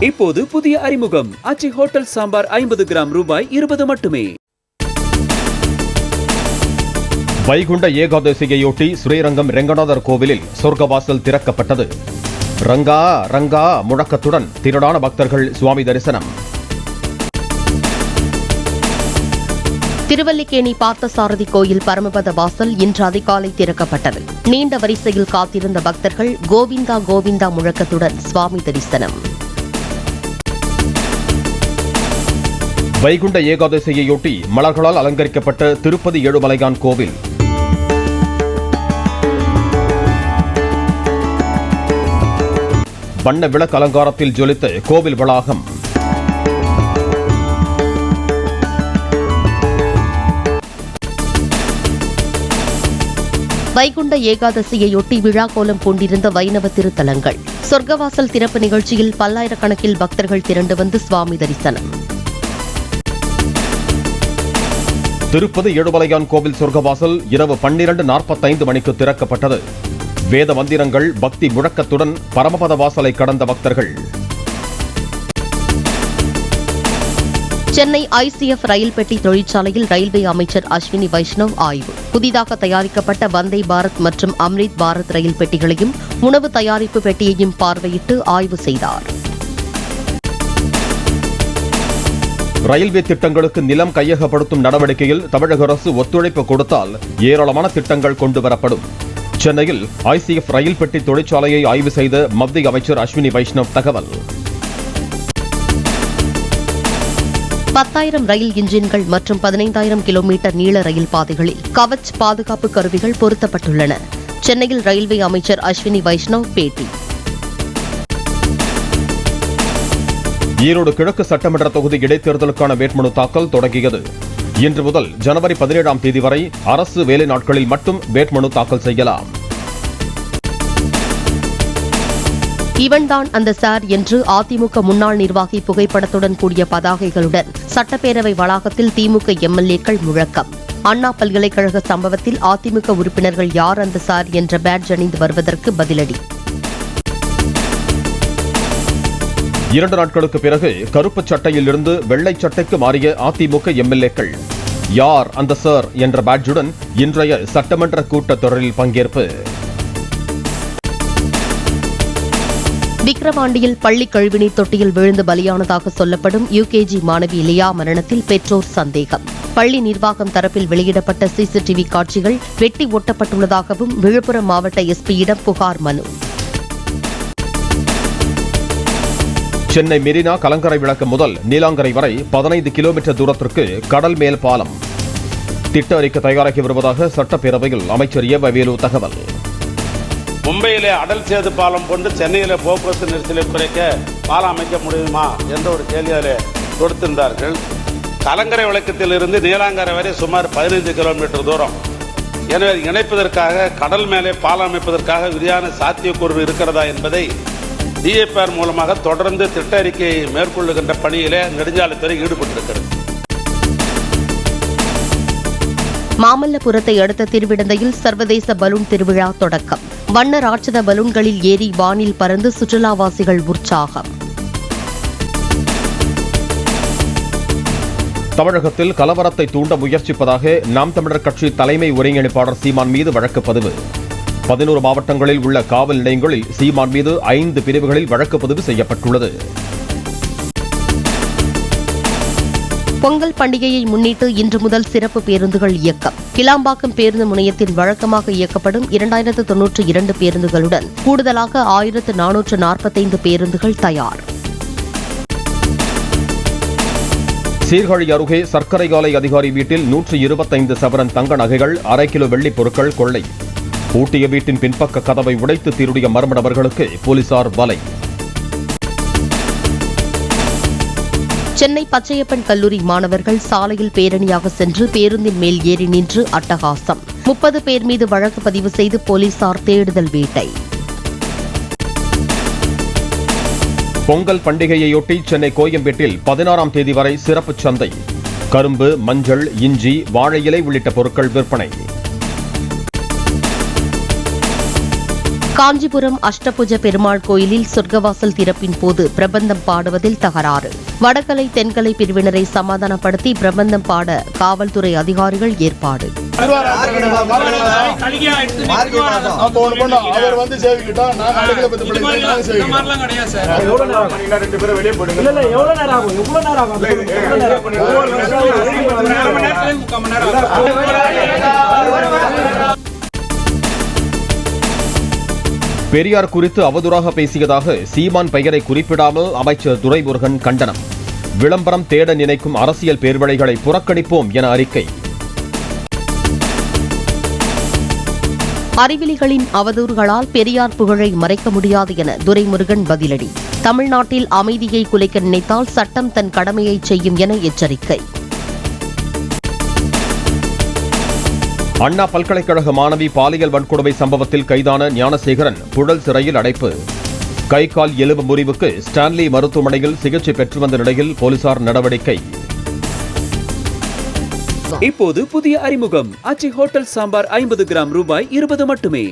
இப்போது புதிய அறிமுகம் ஆச்சி ஹோட்டல் சாம்பார் 50 கிராம் ரூபாய் 20 மட்டுமே. வைகுண்ட ஏகாதசியையொட்டி ஸ்ரீரங்கம் ரெங்கநாதர் கோவிலில் சொர்க்கவாசல் திறக்கப்பட்டது. ரங்கா ரங்கா முழக்கத்துடன் திரளான பக்தர்கள் சுவாமி தரிசனம். திருவல்லிக்கேணி பார்த்தசாரதி கோயில் பரமபத வாசல் இன்று அதிகாலை திறக்கப்பட்டது. நீண்ட வரிசையில் காத்திருந்த பக்தர்கள் கோவிந்தா கோவிந்தா முழக்கத்துடன் சுவாமி தரிசனம். வைகுண்ட ஏகாதசியையொட்டி மலர்களால் அலங்கரிக்கப்பட்ட திருப்பதி ஏழுமலையான் கோவில். வண்ண விளக்கு அலங்காரத்தில் ஜொலித்த கோவில் வளாகம். வைகுண்ட ஏகாதசியையொட்டி விழா கோலம் கொண்டிருந்த வைணவ திருத்தலங்கள். சொர்க்கவாசல் திறப்பு நிகழ்ச்சியில் பல்லாயிரக்கணக்கில் பக்தர்கள் திரண்டு வந்து சுவாமி தரிசனம். திருப்பதி ஏழுமலையான் கோவில் சொர்க்கவாசல் இரவு 12:45 மணிக்கு திறக்கப்பட்டது. வேத மந்திரங்கள் பக்தி முழக்கத்துடன் பரமபத வாசலை கடந்த பக்தர்கள். சென்னை ICF ரயில் பெட்டி தொழிற்சாலையில் ரயில்வே அமைச்சர் அஸ்வினி வைஷ்ணவ் ஆய்வு. புதிதாக தயாரிக்கப்பட்ட வந்தே பாரத் மற்றும் அம்ரித் பாரத் ரயில் பெட்டிகளையும் உணவு தயாரிப்பு பெட்டியையும் பார்வையிட்டு ஆய்வு செய்தார். ரயில்வே திட்டங்களுக்கு நிலம் கையகப்படுத்தும் நடவடிக்கையில் தமிழக அரசு ஒத்துழைப்பு கொடுத்தால் ஏராளமான திட்டங்கள் கொண்டுவரப்படும். சென்னையில் ICF ரயில் பெட்டி தொழிற்சாலையை ஆய்வு செய்த மத்திய அமைச்சர் அஸ்வினி வைஷ்ணவ் தகவல். 10,000 ரயில் இன்ஜின்கள் மற்றும் 15,000 கிலோமீட்டர் நீள ரயில் பாதைகளில் கவச் பாதுகாப்பு கருவிகள் பொருத்தப்பட்டுள்ளன. சென்னையில் ரயில்வே அமைச்சர் அஸ்வினி வைஷ்ணவ் பேட்டி. ஈரோடு கிழக்கு சட்டமன்ற தொகுதி இடைத்தேர்தலுக்கான வேட்புமனு தாக்கல் தொடங்கியது. இன்று முதல் ஜனவரி 17ஆம் தேதி வரை அரசு வேலை நாட்களில் மட்டும் வேட்புமனு தாக்கல் செய்யலாம். இவன்தான் அந்த சார் என்று அதிமுக முன்னாள் நிர்வாகி புகைப்படத்துடன் கூடிய பதாகைகளுடன் சட்டப்பேரவை வளாகத்தில் திமுக MLAக்கள் முழக்கம். அண்ணா பல்கலைக்கழக சம்பவத்தில் அதிமுக உறுப்பினர்கள் யார் அந்த சார் என்ற பேட்ஜ் அணிந்து வருவதற்கு பதிலடி. 2 நாட்களுக்கு பிறகு கருப்பு சட்டையில் இருந்து வெள்ளை சட்டைக்கு மாறிய அதிமுக MLAக்கள். யார் அந்த சார் என்ற பேட்ஜுடன் இன்றைய சட்டமன்ற கூட்டத்தொடரில் பங்கேற்பு. விக்கிரவாண்டியில் பள்ளி கழிவுநீர் தொட்டியில் விழுந்து பலியானதாக சொல்லப்படும் UKG மாணவி லியா மரணத்தில் பெற்றோர் சந்தேகம். பள்ளி நிர்வாகம் தரப்பில் வெளியிடப்பட்ட CCTV காட்சிகள் வெட்டி ஒட்டப்பட்டுள்ளதாகவும் விழுப்புரம் மாவட்ட SPயிடம் புகார் மனு. சென்னை மெரினா கலங்கரை விளக்கு முதல் நீலாங்கரை வரை 15 கிலோமீட்டர் தூரத்திற்கு கடல் மேல் பாலம் திட்ட அறிக்கை தயாராகி வருவதாக சட்டப்பேரவையில் அமைச்சர் ஏ வேலு தகவல். மும்பையிலே அடல் சேது பாலம் கொண்டு சென்னையிலே போக்குவரத்து நெரிசலை குறைக்க பாலம் அமைக்க முடியுமா என்ற ஒரு கேள்வியை கொடுத்திருந்தார்கள். கலங்கரை விளக்கத்திலிருந்து நீலாங்கரை வரை சுமார் 15 கிலோமீட்டர் தூரம். எனவே இணைப்பதற்காக கடல் மேலே பாலம் அமைப்பதற்காக விரிவான சாத்தியக்கூறு இருக்கிறதா என்பதை DFR மூலமாக தொடர்ந்து திட்ட அறிக்கையை மேற்கொள்ளுகின்ற பணியிலே நெடுஞ்சாலைத்துறை ஈடுபட்டிருக்கிறது. மாமல்லபுரத்தை அடுத்த திருவிடந்தையில் சர்வதேச பலூன் திருவிழா தொடக்கம். வண்ண ராட்சத பலூன்களில் ஏறி வானில் பறந்து சுற்றுலாவாசிகள் உற்சாகம். தமிழகத்தில் கலவரத்தை தூண்ட முயற்சிப்பதாக நாம் தமிழர் கட்சி தலைமை ஒருங்கிணைப்பாளர் சீமான் மீது வழக்கு பதிவு. 11 மாவட்டங்களில் உள்ள காவல் நிலையங்களில் சீமான் மீது 5 பிரிவுகளில் வழக்கு பதிவு செய்யப்பட்டுள்ளது. பொங்கல் பண்டிகையை முன்னிட்டு இன்று முதல் சிறப்பு பேருந்துகள் இயக்கம். கிளாம்பாக்கம் பேருந்து முனையத்தில் வழக்கமாக இயக்கப்படும் 2092 பேருந்துகளுடன் கூடுதலாக 1445 பேருந்துகள் தயார். சீர்காழி அருகே சர்க்கரை ஆலை அதிகாரி வீட்டில் 125 சவரன் தங்க நகைகள், 1/2 கிலோ வெள்ளிப் பொருட்கள் கொள்ளை. பூட்டிய வீட்டின் பின்பக்க கதவை உடைத்து திருடிய மர்ம நபர்களுக்கு போலீசார் வலை. சென்னை பச்சையப்பன் கல்லூரி மாணவர்கள் சாலையில் பேரணியாக சென்று பேருந்தின் மேல் ஏறி நின்று அட்டகாசம். 30 பேர் மீது வழக்கு பதிவு செய்து போலீசார் தேடுதல் வேட்டை. பொங்கல் பண்டிகையையொட்டி சென்னை கோயம்பேட்டில் 16ஆம் தேதி வரை சிறப்பு சந்தை. கரும்பு, மஞ்சள், இஞ்சி, வாழை இலை உள்ளிட்ட பொருட்கள் விற்பனை. காஞ்சிபுரம் அஷ்டபுஜ பெருமாள் கோயிலில் சொர்க்கவாசல் திறப்பின் போது பிரபந்தம் பாடுவதில் தகராறு. வடகலை தென்கலை பிரிவினரை சமாதானப்படுத்தி பிரபந்தம் பாட காவல்துறை அதிகாரிகள் ஏற்பாடு. பெரியார் குறித்து அவதூறாக பேசியதாக சீமான் பெயரை குறிப்பிடாமல் அமைச்சர் துரைமுருகன் கண்டனம். விளம்பரம் தேட நினைக்கும் அரசியல் பேர்வழிகளை புறக்கணிப்போம் என அறிக்கை. அறிவிலிகளின் அவதூறுகளால் பெரியார் புகழை மறைக்க முடியாது என துரைமுருகன் பதிலடி. தமிழ்நாட்டில் அமைதியை குலைக்க நினைத்தால் சட்டம் தன் கடமையை செய்யும் என எச்சரிக்கை. அண்ணா பல்கலைக்கழக மாணவி பாலியல் வன்கொடுமை சம்பவத்தில் கைதான ஞானசேகரன் புழல் சிறையில் அடைப்பு. கை கால் எலும்பு முறிவுக்கு ஸ்டான்லி மருத்துவமனையில் சிகிச்சை பெற்று வந்த நிலையில் போலீசார் நடவடிக்கை. இப்போது புதிய அறிமுகம் ஆச்சி ஹோட்டல் சாம்பார் 50 கிராம் ரூபாய் 20 மட்டுமே.